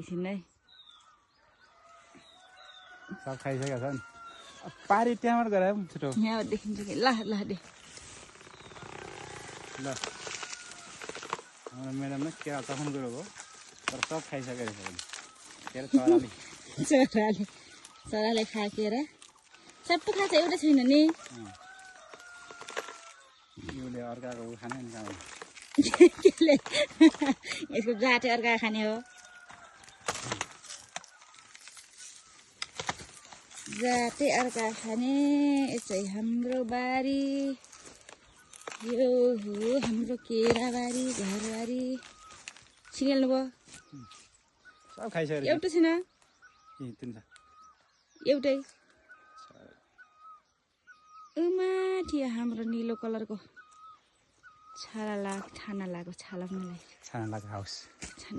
एकछिन है सब खाइसकेका छन् पारी त्यहाँबाट गएर छिटो यहाँ देखिन्छ कि ल ल दे ल हाम्रो म्याडमले केरा चखाउनु गएको हो तर सब खाइसकेको छ चराले चराले खाकेर सबै खान्छ एउटा छैन नि उसले अर्काको खाने नि कहाँ केले यसको जाते अर्का खाने हो जाते अर्का खाने यसै हाम्रो बारी यो हो हाम्रो केराबारी घरबारी छिनेल्नु भयो सब खाइसकेको एउटा छैन एउटै माथि हाम्रो निलो कलरको छाना लागेको छाना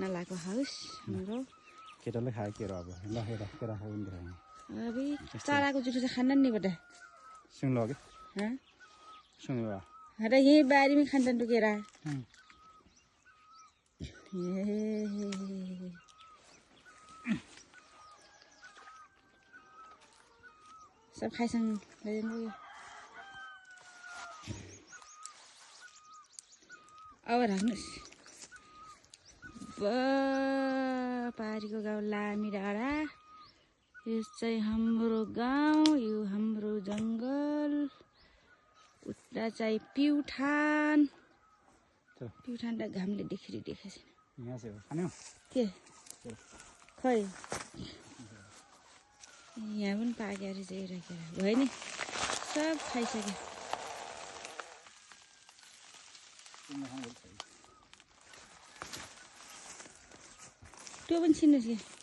लागेको हाउस हाम्रो केटाले खायो केरा अब ल केरा खायो भने अबे चराको जुठो चाहिँ खान्न नि बटा सुँग्लो कि सुँग्लो र यही बारीमै खान्छन् केरा सब खाइसँग अब राख्नुहोस् पारीको गाउँ लामी डाँडा यो चाहिँ हाम्रो गाउँ यो हाम्रो जङ्गल उता चाहिँ प्युठान त घामले देखेको छैन के खै यहाँ पनि पाकेर चाहिँ राखेर भयो नि सब खाइसक्यो त्यो पनि छिन्नुहोस् कि